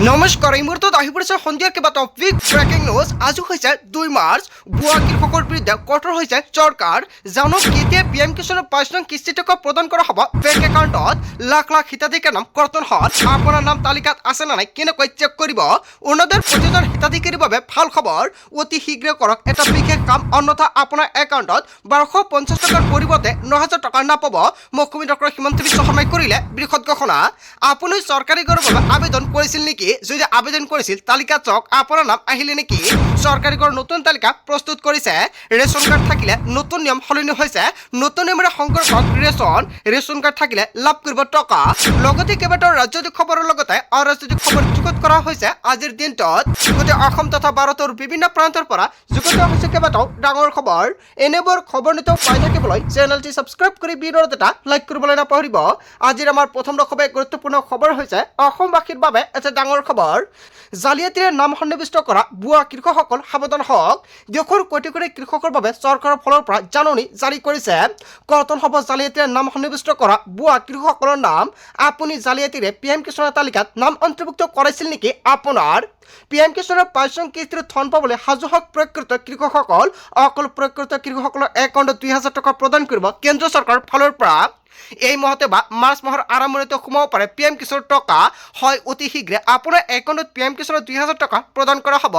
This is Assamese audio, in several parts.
নমস্কাৰ এই মুহূৰ্তত আহি পৰিছে সন্ধিয়াৰ কেইবাটাও বিগ ব্ৰেকিং নিউজ। আজি হৈছে 2 মাৰ্চ। ভুৱা কৃষকৰ বিৰুদ্ধে কঠোৰ হৈছে চৰকাৰ। জানক কেতিয়া পিএম কিষাণৰ 5 নং কিস্তি টকা প্ৰদান কৰা হ'ব। বেংক একাউণ্টত লাখ লাখ হিতাধিকাৰীৰ নাম কৰ্তন হ'ল। আপোনাৰ নাম তালিকাত আছে নে নাই কেনেকৈ চেক কৰিব। অৰুণোদয়ৰ প্ৰতিজন হিতাধিকাৰীৰ বাবে ভাল খবৰ। অতি শীঘ্ৰে কৰক এটা বিশেষ কাম, অন্যথা আপোনাৰ একাউণ্টত 1250 টকাৰ পৰিৱৰ্তে 9000 টকা নাপাব। মুখ্যমন্ত্ৰী ডক্টৰ হিমন্ত বিশ্ব শৰ্মাই কৰিলে বৃহৎ ঘোষণা। আপুনি চৰকাৰী কৰৰ বাবে আবেদন কৰিছিল নেকি? যদি আবেদন কৰিছিল তালিকাত চাওক আপোনাৰ নাম আহিলে নেকি। চৰকাৰী কৰৰ নতুন তালিকা প্ৰস্তুত কৰিছে। ৰেচন কাৰ্ড থাকিলে নতুন নিয়ম সলনি হৈছে। নতুন নিয়মেৰে সংগ্ৰহ কৰক ৰেচন কাৰ্ড থাকিলে লাভ কৰিব টকা। লগতে কেইবাটাও ৰাজনৈতিক খবৰৰ লগতে অৰাজনৈতিক খবৰ যুগুত কৰা হৈছে আজিৰ দিনটোত। গোটেই অসম তথা ভাৰতৰ বিভিন্ন প্ৰান্তৰ পৰা যুগুত হৈছে কেইবাটাও ডাঙৰ খবৰ। এনেবোৰ খবৰ নিতৌ পাই থাকিবলৈ চেনেলটি ছাবস্ক্ৰাইব কৰি ভিডিঅ'ত এটা লাইক কৰিবলৈ নাপাহৰিব। আজিৰ আমাৰ প্ৰথম খুবেই গুৰুত্বপূৰ্ণ খবৰ হৈছে অসমবাসীৰ বাবে এটা ডাঙৰ খবৰ। জালিয়াতিৰে নাম সন্নিৱিষ্ট কৰা ভুৱা কৃষকসকল সাৱধান হওক। দেশৰ কোটি কোটি কৃষকৰ বাবে চৰকাৰৰ ফালৰ পৰা জাননী জাৰি কৰিছে। কৰ্তন হ'ব জালিয়াতিৰে নাম সন্নিৱিষ্ট কৰা ভুৱা কৃষকসকলৰ নাম। আপুনি জালিয়াতিৰে পিএম কিষাণৰ তালিকাত নাম অন্তৰ্ভুক্ত কৰাইছিল নেকি? আপোনাৰ পিএম কিষাণৰ 5 নং কিস্তিৰ ধন পাবলৈ সাজু হওক প্ৰকৃত কৃষকসকল। অকল প্ৰকৃত কৃষকসকলৰ একাউণ্টত 2000 টকা প্ৰদান কৰিব কেন্দ্ৰ চৰকাৰৰ ফালৰ পৰা। এই মাহতে বা মাৰ্চ মাহৰ আৰম্ভণিতে সোমাব পাৰে পিএম কিষাণৰ টকা। হয়, অতি শীঘ্ৰে আপোনাৰ একাউণ্টত পিএম কিষাণৰ 2000 টকা প্ৰদান কৰা হ'ব।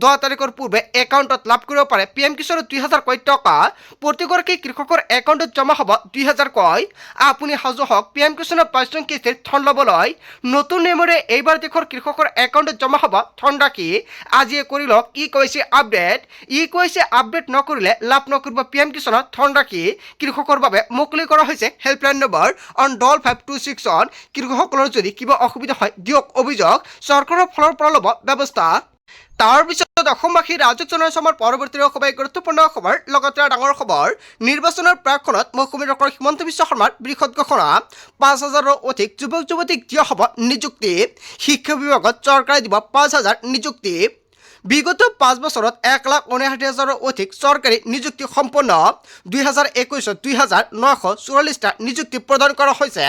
10 তাৰিখৰ পূৰ্বে একাউণ্টত লাভ কৰিব পাৰে পিএম কিষাণৰ 2000 কৈ টকা। প্ৰতিগৰাকী কৃষকৰ একাউণ্টত জমা হ'ব 2000 কৈ। আপুনি সাজু হওক পিএম কিষাণৰ 5 নং কিস্তিৰ ধন ল'বলৈ। নতুন নিয়মেৰে এইবাৰ দেশৰ কৃষকৰ একাউণ্টত জমা হ'ব ধন ৰাখি। আজিয়ে কৰি লওক ই কৈছে আপডেট নকৰিলে লাভ নকৰিব পিএম কিষাণৰ ধন ৰাখি। কৃষকৰ বাবে মুকলি কৰা হৈছে হেল্পলাইন নম্বৰ অন ডল 526। কৃষকসকলৰ যদি কিবা অসুবিধা হয় দিয়ক অভিযোগ, চৰকাৰৰ ফালৰ পৰা ল'ব ব্যৱস্থা। তাৰপিছত অসমবাসী ৰাজক জনাইছে আমাৰ পৰৱৰ্তী খুবেই গুৰুত্বপূৰ্ণ খবৰ। লগতে ডাঙৰ খবৰ, নিৰ্বাচনৰ প্ৰাকক্ষণত মুখ্যমন্ত্ৰী ডক্টৰ হিমন্ত বিশ্ব শৰ্মাৰ বৃহৎ ঘোষণা। 5000ৰো অধিক যুৱক যুৱতীক দিয়া হ'ব নিযুক্তি। শিক্ষা বিভাগত চৰকাৰে দিব 5000 নিযুক্তি। বিগত 5 বছৰত 1,59,000ৰো অধিক চৰকাৰী নিযুক্তি সম্পন্ন। 2021-ত 2944টা নিযুক্তি প্ৰদান কৰা হৈছে।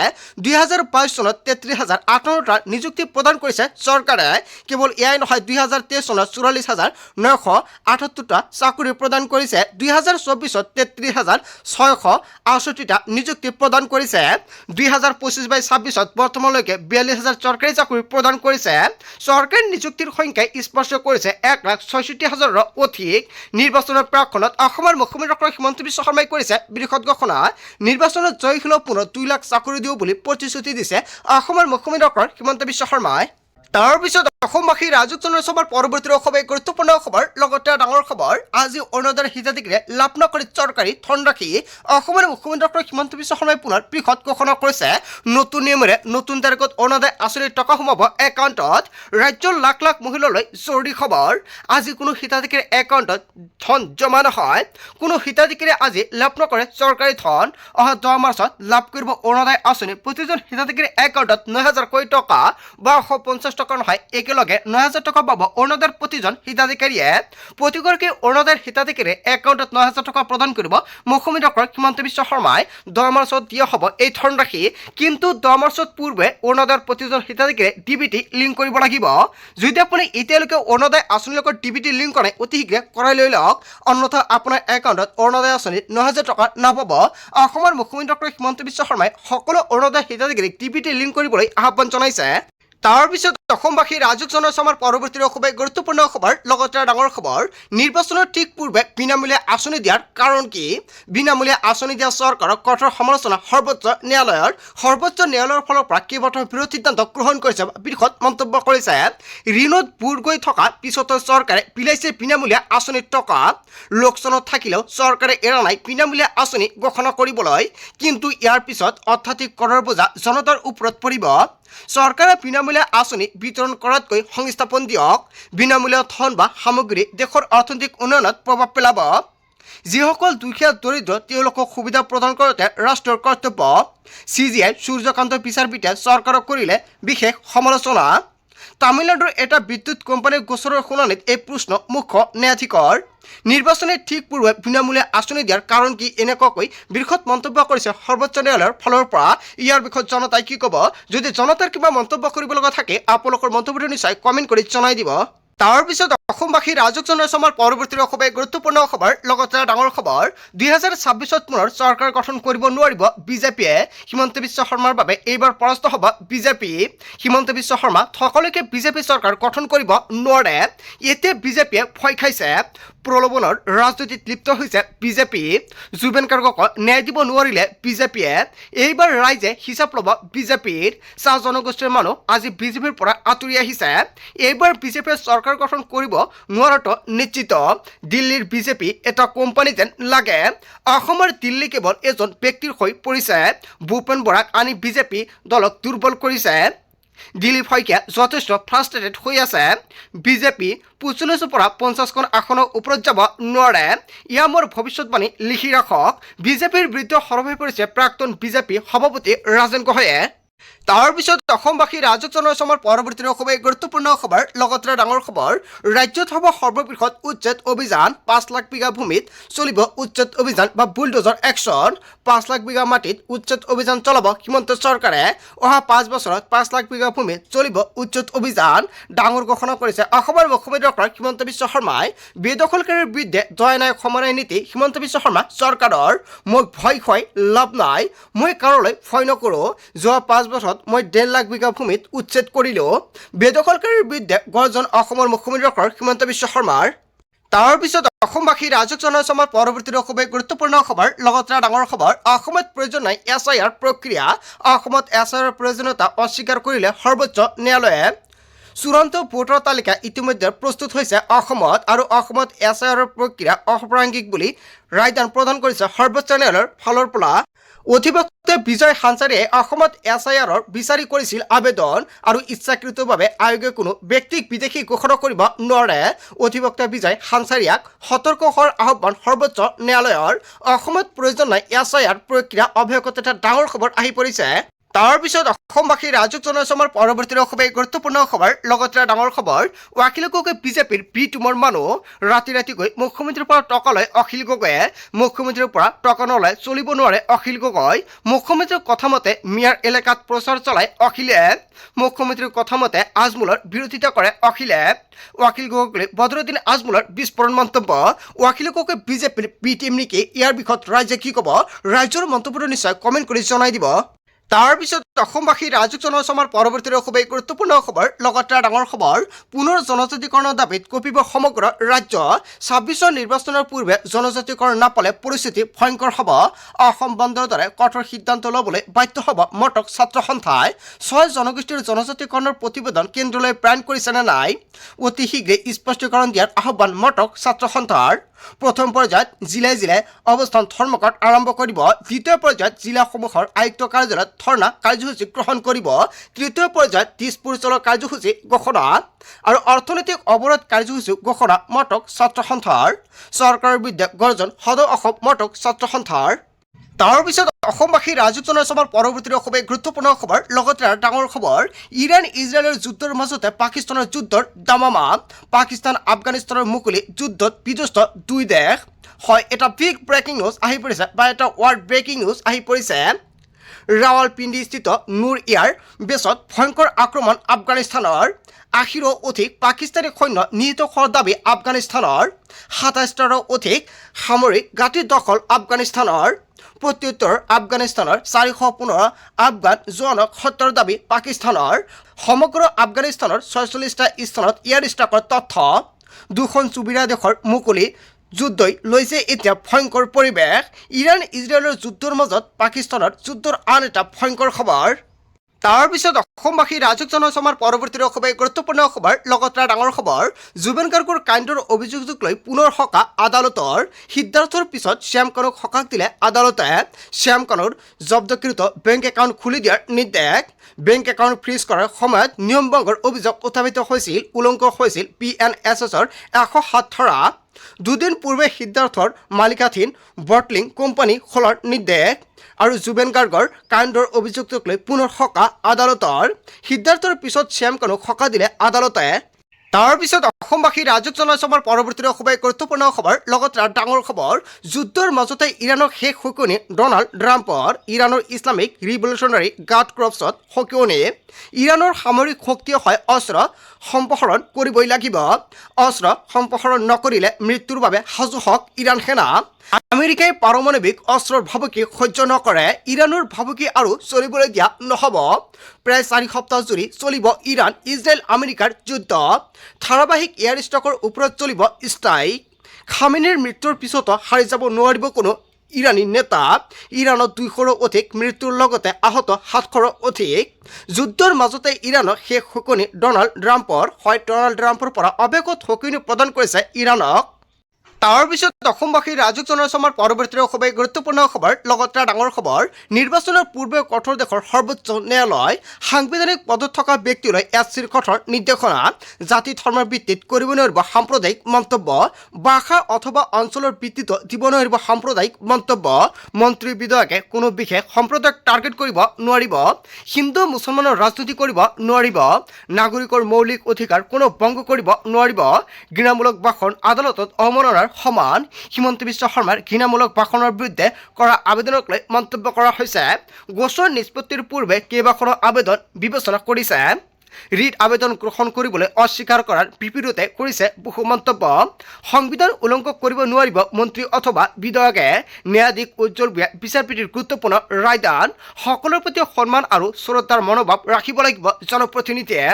2022 চনত 33,058টা নিযুক্তি প্ৰদান কৰিছে চৰকাৰে। কেৱল এয়াই নহয়, 2023 চনত 44,978টা চাকৰি প্ৰদান কৰিছে। 2024-ত 33,668টা নিযুক্তি প্ৰদান কৰিছে। 2025-26ত বৰ্তমানলৈকে 42,000 চৰকাৰী চাকৰি প্ৰদান কৰিছে। চৰকাৰী নিযুক্তিৰ সংখ্যাই স্পষ্ট কৰিছে 1,66,000ৰো অধিক। নিৰ্বাচনৰ প্ৰাকক্ষণত অসমৰ মুখ্যমন্ত্ৰী ডক্টৰ হিমন্ত বিশ্ব শৰ্মাই কৰিছে বৃহৎ ঘোষণা। নিৰ্বাচনত জয়ী হ'লেও পুনৰ 2 লাখ চাকৰি দিওঁ বুলি প্ৰতিশ্ৰুতি দিছে অসমৰ মুখ্যমন্ত্ৰী ডক্টৰ হিমন্ত বিশ্ব শৰ্মাই। তাৰপিছত অসমবাসী ৰাজক জনাইছে আমাৰ পৰৱৰ্তী খুবেই গুৰুত্বপূৰ্ণ খবৰ। লগতে ডাঙৰ খবৰ, আজি অৰুণোদয়ৰ হিতাধিকাৰীয়ে লাভ নকৰি চৰকাৰী ধন ৰাখি। অসমৰ মুখ্যমন্ত্ৰী ডক্টৰ হিমন্ত বিশ্ব শৰ্মাই পুনৰ বৃহৎ ঘোষণা কৰিছে। নতুন নিয়মেৰে নতুন তাৰিখত অৰুণোদয় আঁচনিৰ টকা সোমাব একাউণ্টত। ৰাজ্যৰ লাখ লাখ মহিলালৈ জৰুৰী খবৰ। আজি কোনো হিতাধিকাৰীৰ একাউণ্টত ধন জমা নহয়। কোনো হিতাধিকাৰীয়ে আজি লাভ নকৰে চৰকাৰী ধন। অহা 10 মাৰ্চত লাভ কৰিব অৰুণোদয় আঁচনি। প্ৰতিজন হিতাধিকাৰীৰ একাউণ্টত 9000 কৈ টকা বা 150 টকা নহয়, একেলগে 9000 টকা পাব অৰুণোদয়ৰ প্ৰতিজন হিতাধিকাৰীয়ে। প্ৰতিগৰাকী অৰুণোদয়ৰ হিতাধিকাৰীয়ে একাউণ্টত 9000 টকা প্ৰদান কৰিব মুখ্যমন্ত্ৰী ডক্টৰ হিমন্ত বিশ্ব শৰ্মাই। 10 মাৰ্চত দিয়া হ'ব এই ধনৰাশি। কিন্তু 10 মাৰ্চত পূৰ্বে অৰুণোদয়ৰ প্ৰতিজন হিতাধিকাৰীয়ে ডিবিটি লিংক কৰিব লাগিব। যদি আপুনি এতিয়ালৈকে অৰুণোদয় আঁচনিৰ লগত ডিবিটি লিংক কৰা নাই, অতি শীঘ্ৰে কৰাই লৈ লওক, অন্যথা আপোনাৰ একাউণ্টত অৰুণোদয় আঁচনিত 9000 টকা নাপাব। অসমৰ মুখ্যমন্ত্ৰী ডক্টৰ হিমন্ত বিশ্ব শৰ্মাই সকলো অৰুণোদয় হিতাধিকাৰীক ডিবিটি লিংক কৰিবলৈ আহ্বান জনাইছে। তাৰপিছত অসমবাসী ৰাজক জনাইছে আমাৰ পৰৱৰ্তী খুবেই গুৰুত্বপূৰ্ণ খবৰ। লগতে ডাঙৰ খবৰ, নিৰ্বাচনৰ ঠিক পূৰ্বে বিনামূলীয়া আঁচনি দিয়াৰ কাৰণ কি? বিনামূলীয়া আঁচনি দিয়া চৰকাৰক কঠোৰ সমালোচনা সৰ্বোচ্চ ন্যায়ালয়ৰ। সৰ্বোচ্চ ন্যায়ালয়ৰ ফালৰ পৰা কেইবাটাও বিৰোধ সিদ্ধান্ত গ্ৰহণ কৰিছে, বৃহৎ মন্তব্য কৰিছে। ঋণত বুৰ গৈ থকা পিছতো চৰকাৰে বিলাইছে বিনামূলীয়া আঁচনিৰ টকা। লোকচানত থাকিলেও চৰকাৰে এৰা নাই বিনামূলীয়া আঁচনি ঘোষণা কৰিবলৈ। কিন্তু ইয়াৰ পিছত অত্যাধিক কৰৰ বোজা জনতাৰ ওপৰত পৰিব। চৰকাৰে বিনামূলীয়া আঁচনি বিতৰণ কৰাতকৈ সংস্থাপন দিয়ক। বিনামূলীয়া ধন বা সামগ্ৰী দেশৰ অৰ্থনৈতিক উন্নয়নত প্ৰভাৱ পেলাব। যিসকল দুখীয়া দৰিদ্ৰ তেওঁলোকক সুবিধা প্ৰদান কৰোঁতে ৰাষ্ট্ৰীয় কৰ্তব্য। CJI সূৰ্যকান্ত বিচাৰপীঠে চৰকাৰক কৰিলে বিশেষ সমালোচনা। তামিলনাডুৰ এটা বিদ্যুৎ কোম্পানীৰ গোচৰৰ শুনানিত এই প্ৰশ্ন মুখ্য ন্যায়াধীশৰ নিৰ্বাচনী ঠিক পূৰ্বে বিনামূলীয়া আঁচনি দিয়াৰ কাৰণ কি এনেকুৱাকৈ বৃহৎ মন্তব্য কৰিছে সৰ্বোচ্চ ন্যায়ালয়ৰ ফালৰ পৰা ইয়াৰ বিষয়ত জনতাই কি ক'ব যদি জনতাৰ কিবা মন্তব্য কৰিব লগা থাকে আপোনালোকৰ মন্তব্যটো নিশ্চয় কমেণ্ট কৰি জনাই দিব তাৰ পিছত অসমবাসী ৰাজক জনসমাৰ পৰৱৰ্তী খুবেই গুৰুত্বপূৰ্ণ খবৰ লগতে ডাঙৰ খবৰ 2026ত পুনৰ চৰকাৰ গঠন কৰিব নোৱাৰিব বিজেপিয়ে হিমন্ত বিশ্ব শৰ্মাৰ বাবে এইবাৰ পৰাস্ত হ'ব বিজেপি হিমন্ত বিশ্ব শৰ্মা সকলোকে বিজেপি চৰকাৰ গঠন কৰিব নোৱাৰে এতিয়া বিজেপিয়ে ভয় খাইছে প্ৰলোভনৰ ৰাজনীতিত লিপ্ত হৈছে বিজেপি জুবেন গাৰ্গক ন্যায় দিব নোৱাৰিলে বিজেপিয়ে এইবাৰ ৰাইজে হিচাপ ল'ব বিজেপিৰ চাহ জনগোষ্ঠীৰ মানুহ আজি বিজেপিৰ পৰা আঁতৰি আহিছে এইবাৰ বিজেপিয়ে চৰকাৰ গঠন কৰিব নোৱাৰাটো নিশ্চিত দিল্লীৰ বিজেপি এটা কোম্পানী যেন লাগে অসমৰ দিল্লী কেৱল এজন ব্যক্তিৰ হৈ পৰিছে ভূপেন বৰাক আনি বিজেপি দলক দুৰ্বল কৰিছে দিলীপ শইকীয়া যথেষ্ট ফ্ৰাষ্ট্ৰেটেড হৈ আছে বিজেপি ৪৫ৰ পৰা ৫০খন আসনৰ ওপৰত যাব নোৱাৰে ইয়া মোৰ ভৱিষ্যতবাণী লিখি ৰাখক বিজেপিৰ বিৰুদ্ধে সৰব হৈ পৰিছে প্ৰাক্তন বিজেপি সভাপতি ৰাজেন গোহাঁয়ে তাৰ পিছত অসমবাসী ৰাজক জনসমাৰ পৰৱৰ্তী খুবেই গুৰুত্বপূৰ্ণ খবৰ লগতে ডাঙৰ খবৰ ৰাজ্যত হ'ব সৰ্ববৃহৎ উচ্ছেদ অভিযান ৫ লাখ বিঘা ভূমিত চলিব উচ্ছেদ অভিযান বা বুলডোজাৰ একশ্যন ৫ লাখ বিঘা মাটিত উচ্ছেদ অভিযান চলাব হিমন্ত চৰকাৰে অহা ৫ বছৰত ৫ লাখ বিঘা ভূমিত চলিব উচ্ছেদ অভিযান ডাঙৰ ঘোষণা কৰিছে অসমৰ মুখ্যমন্ত্ৰী ডক্টৰ হিমন্ত বিশ্ব শৰ্মাই বেদখলকাৰীৰ বিৰুদ্ধে জয়নায়ক সমৰাই নীতি হিমন্ত বিশ্ব শৰ্মা চৰকাৰৰ মোক ভয় খুৱাই লাভ নাই মই কাৰোলৈ ভয় নকৰোঁ যোৱা ৫ বছৰত মই ১.৫ লাখ বিঘা ভূমিত উচ্ছেদ কৰিলোঁ বেদখলকাৰীৰ বিৰুদ্ধে গৰ্জন অসমৰ মুখ্যমন্ত্ৰী ডক্টৰ হিমন্ত বিশ্ব শৰ্মাৰ তাৰ পিছত অসমবাসী ৰাজক জনসমাৰ পৰৱৰ্তী খুবেই গুৰুত্বপূৰ্ণ খবৰ লগতে ডাঙৰ খবৰ অসমত প্ৰয়োজন নাই SIR প্ৰক্ৰিয়া অসমত SIR প্ৰয়োজনীয়তা অস্বীকাৰ কৰিলে সৰ্বোচ্চ ন্যায়ালয়ে চূড়ান্ত ভোটাৰ তালিকা ইতিমধ্যে প্ৰস্তুত হৈছে অসমত আৰু অসমত SIR প্ৰক্ৰিয়া অপ্ৰাসংগিক বুলি ৰায়দান প্ৰদান কৰিছে সৰ্বোচ্চ ন্যায়ালয়ৰ ফালৰ পৰা অধিবক্তা বিজয় হানচাৰীয়ে অসমত SIR বিচাৰি কৰিছিল আবেদন আৰু ইচ্ছাকৃতভাৱে আয়োগে কোনো ব্যক্তিক বিদেশী ঘোষণা কৰিব নোৱাৰে অধিবক্তা বিজয় হানচাৰীয়াক সতৰ্ক হোৱাৰ আহ্বান সৰ্বোচ্চ ন্যায়ালয়ৰ অসমত প্ৰয়োজন নাই SIR প্ৰক্ৰিয়া অব্যাহত এটা ডাঙৰ খবৰ আহি পৰিছে তাৰ পিছত অসমবাসী ৰাজক জনসমাৰ পৰৱৰ্তী খুবেই গুৰুত্বপূৰ্ণ খবৰ লগতে ডাঙৰ খবৰ অখিল গগৈ বিজেপিৰ বি টিমৰ মানুহ ৰাতি গৈ মুখ্যমন্ত্ৰীৰ পৰা টকা লয় অখিল গগৈয়ে মুখ্যমন্ত্ৰীৰ পৰা টকা নলয় চলিব নোৱাৰে অখিল গগৈ মুখ্যমন্ত্ৰীৰ কথামতে মিয়াৰ এলেকাত প্ৰচাৰ চলায় অখিলে মুখ্যমন্ত্ৰীৰ কথামতে আজমলৰ বিৰোধিতা কৰে অখিলে অখিল গগৈ বদৰুদ্দিন আজমলৰ বিস্ফোৰণ মন্তব্য অখিল গগৈ বিজেপিৰ বি টিম নেকি ইয়াৰ বিষয়ত ৰাইজে কি ক'ব ৰাইজৰ মন্তব্যটো নিশ্চয় কমেণ্ট কৰি জনাই দিব তাৰ পিছত অসমবাসী ৰাজক জনসমাৰ পৰৱৰ্তী খুবেই গুৰুত্বপূৰ্ণ খবৰ লগতে ডাঙৰ খবৰ পুনৰ জনজাতিকৰণৰ দাবীত কঁপিব সমগ্ৰ ৰাজ্য ২৬ৰ নিৰ্বাচনৰ পূৰ্বে জনজাতিকৰণ নাপালে পৰিস্থিতি ভয়ংকৰ হ'ব অসম বন্ধৰ দৰে কঠোৰ সিদ্ধান্ত ল'বলৈ বাধ্য হ'ব মটক ছাত্ৰ সন্থাই ৬ জনগোষ্ঠীৰ জনজাতিকৰণৰ প্ৰতিবেদন কেন্দ্ৰলৈ প্ৰেৰণ কৰিছে নে নাই অতি শীঘ্ৰে স্পষ্টীকৰণ দিয়াৰ আহ্বান মটক ছাত্ৰ সন্থাৰ প্ৰথম পৰ্যায়ত জিলাই অৱস্থান ধৰ্মঘট আৰম্ভ কৰিব দ্বিতীয় পৰ্যায়ত জিলাসমূহৰ আয়ুক্ত কাৰ্যালয়ত ধৰ্ণা কাৰ্যসূচী গ্ৰহণ কৰিব তৃতীয় পৰ্যায়ত দিছপুৰ চলৰ কাৰ্যসূচী ঘোষণা আৰু অৰ্থনৈতিক অৱৰোধ কাৰ্যসূচী ঘোষণা মটক ছাত্ৰ সন্থাৰ চৰকাৰৰ বিৰুদ্ধে গৰ্জন সদৌ অসম মটক ছাত্ৰ সন্থাৰ তাৰ পিছত অসমবাসী ৰাজক জনসমাৰ পৰৱৰ্তী খুবেই গুৰুত্বপূৰ্ণ খবৰ লগতে ডাঙৰ খবৰ ইৰাণ ইজৰাইলৰ যুদ্ধৰ মাজতে পাকিস্তানৰ যুদ্ধৰ দামামা পাকিস্তান আফগানিস্তানৰ মুকলি যুদ্ধত বিধ্বস্ত দুই দেশ হয় এটা বিগ ব্ৰেকিং নিউজ আহি পৰিছে বা এটা ৱৰ্ল্ড ব্ৰেকিং নিউজ আহি পৰিছে ৰাৱালপিণ্ডিস্থিত নুৰ ইয়াৰ বেছত ভয়ংকৰ আক্ৰমণ আফগানিস্তানৰ ৮০ৰো অধিক পাকিস্তানী সৈন্য নিহত হোৱাৰ দাবী আফগানিস্তানৰ ২৭টাৰো অধিক সামৰিক ঘাটি দখল আফগানিস্তানৰ প্ৰত্যুত্তৰ আফগানিস্তানৰ ৪১৫ আফগান জোৱানক হত্যাৰ দাবী পাকিস্তানৰ সমগ্ৰ আফগানিস্তানৰ ৪৬টা স্থানত এয়াৰ ষ্ট্ৰাইকৰ তথ্য দুখন চুবুৰীয়া দেশৰ মুকলি যুদ্ধই লৈছে এতিয়া ভয়ংকৰ পৰিৱেশ ইৰাণ ইজৰাইলৰ যুদ্ধৰ মাজত পাকিস্তানৰ যুদ্ধৰ আন এটা ভয়ংকৰ খবৰ তাৰ পিছত অসমবাসী ৰাজক জনসমাৰ পৰৱৰ্তী খুবেই গুৰুত্বপূৰ্ণ খবৰ লগতে ডাঙৰ খবৰ জুবেন গাৰ্গৰ কাণ্ডৰ অভিযোগক লৈ পুনৰ সকাহ আদালতৰ সিদ্ধান্তৰ পিছত শ্যাম কানুক সকাহ দিলে আদালতে শ্যাম কানুৰ জব্দকৃত বেংক একাউণ্ট খুলি দিয়াৰ নিৰ্দেশ বেংক একাউণ্ট ফ্ৰিজ কৰাৰ সময়ত নিয়ম ভংগৰ অভিযোগ উত্থাপিত হৈছিল উলংঘ হৈছিল PNSSৰ ১০৭ ধাৰা দুদিন পূৰ্বে সিদ্ধাৰ্থৰ মালিকাধীন বটলিং কোম্পানী খোলাৰ নিৰ্দেশ আৰু জুবেন গাৰ্গৰ কাণ্ডৰ অভিযোগটোক লৈ পুনৰ সকাহ আদালতৰ সিদ্ধাৰ্থৰ পিছত শ্যামকানুক সকাহ দিলে আদালতে তাৰ পিছত অসমবাসী ৰাজক জনাইছমৰ পৰৱৰ্তী খুবেই গুৰুত্বপূৰ্ণ খবৰ লগতে ডাঙৰ খবৰ যুদ্ধৰ মাজতে ইৰাণৰ শেষ সকিয়নি ডনাল্ড ট্ৰাম্পৰ ইৰাণৰ ইছলামিক ৰিভলিউচনাৰী গাৰ্ড ক্ৰপছত সকিয়নি ইৰাণৰ সামৰিক শক্তিয়ে হয় অস্ত্ৰ সম্প্ৰসাৰণ কৰিবই লাগিব অস্ত্ৰ সম্প্ৰসাৰণ নকৰিলে মৃত্যুৰ বাবে সাজু হওক ইৰাণ সেনা আমেৰিকাই পাৰমাণৱিক অস্ত্ৰৰ ভাবুকি সহ্য নকৰে ইৰাণৰ ভাবুকি আৰু চলিবলৈ দিয়া নহ'ব প্ৰায় 4 সপ্তাহ জুৰি চলিব ইৰাণ ইজৰাইল আমেৰিকাৰ যুদ্ধ ধাৰাবাহিক এয়াৰ ষ্ট্ৰাইকৰ ওপৰত চলিব ষ্ট্ৰাইক খামেনিৰ মৃত্যুৰ পিছতো হাৰি যাব নোৱাৰিব কোনো ইৰাণী নেতা ইৰাণত 200ৰো অধিক মৃত্যুৰ লগতে আহত 700ৰো অধিক যুদ্ধৰ মাজতে ইৰাণৰ শেষ সকিয়নি ডনাল্ড ট্ৰাম্পৰ পৰা অবেগত সকিয়নি প্ৰদান কৰিছে ইৰাণক তাৰ পিছত অসমবাসীৰ ৰাজক জনাইছমৰ পৰৱৰ্তী খুবেই গুৰুত্বপূৰ্ণ খবৰ লগতে ডাঙৰ খবৰ নিৰ্বাচনৰ পূৰ্বে কঠোৰ দেশৰ সৰ্বোচ্চ ন্যায়ালয় সাংবিধানিক পদত থকা ব্যক্তিলৈ এছচিৰ কঠোৰ নিৰ্দেশনা জাতি ধৰ্মৰ ভিত্তিত কৰিব নোৱাৰিব সাম্প্ৰদায়িক মন্তব্য ভাষা অথবা অঞ্চলৰ ভিত্তিত দিব নোৱাৰিব সাম্প্ৰদায়িক মন্তব্য মন্ত্ৰী বিধায়কে কোনো বিশেষ সম্প্ৰদায়ক টাৰ্গেট কৰিব নোৱাৰিব হিন্দু মুছলমানৰ ৰাজনীতি কৰিব নোৱাৰিব নাগৰিকৰ মৌলিক অধিকাৰ কোনো ভংগ কৰিব নোৱাৰিব ঘৃণামূলক ভাষণ আদালতত অৱমাননাৰ সমান হিমন্ত বিশ্ব শৰ্মাৰ ঘৃণামূলক ভাষণৰ বিৰুদ্ধে কৰা আবেদনক লৈ মন্তব্য কৰা হৈছে গোচৰ নিষ্পত্তিৰ পূৰ্বে কেইবাখনো আবেদন বিবেচনা কৰিছে ৰিট আবেদন গ্ৰহণ কৰিবলৈ অস্বীকাৰ কৰাৰ বিপৰীতে কৰিছে বহু মন্তব্য সংবিধান উলংঘন কৰিব নোৱাৰিব মন্ত্ৰী অথবা বিধায়কে ন্যায়াধীশ উজ্জ্বল বিচাৰপীঠৰ গুৰুত্বপূৰ্ণ ৰায়দান সকলৰ প্ৰতি সন্মান আৰু শ্ৰদ্ধাৰ মনোভাৱ ৰাখিব লাগিব জনপ্ৰতিনিধিয়ে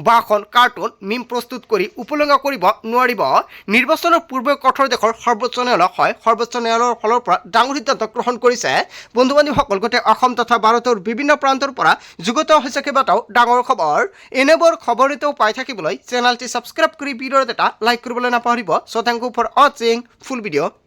ভাষণ কাৰ্টুন মিম প্ৰস্তুত কৰি উপলংঘা কৰিব নোৱাৰিব নিৰ্বাচনৰ পূৰ্বে কঠোৰ দেশৰ সৰ্বোচ্চ ন্যায়ালয় হয় সৰ্বোচ্চ ন্যায়ালয়ৰ ফালৰ পৰা ডাঙৰ সিদ্ধান্ত গ্ৰহণ কৰিছে বন্ধু বান্ধৱীসকল গোটেই অসম তথা ভাৰতৰ বিভিন্ন প্ৰান্তৰ পৰা যুগত হৈছে কেইবাটাও ডাঙৰ খবৰ এনেবোৰ খবৰ এটাও পাই থাকিবলৈ চেনেলটি ছাবস্ক্ৰাইব কৰি ভিডিঅ'ত এটা লাইক কৰিবলৈ নাপাহৰিব চ' থেংক ইউ ফৰ ৱাচিং ফুল ভিডিঅ'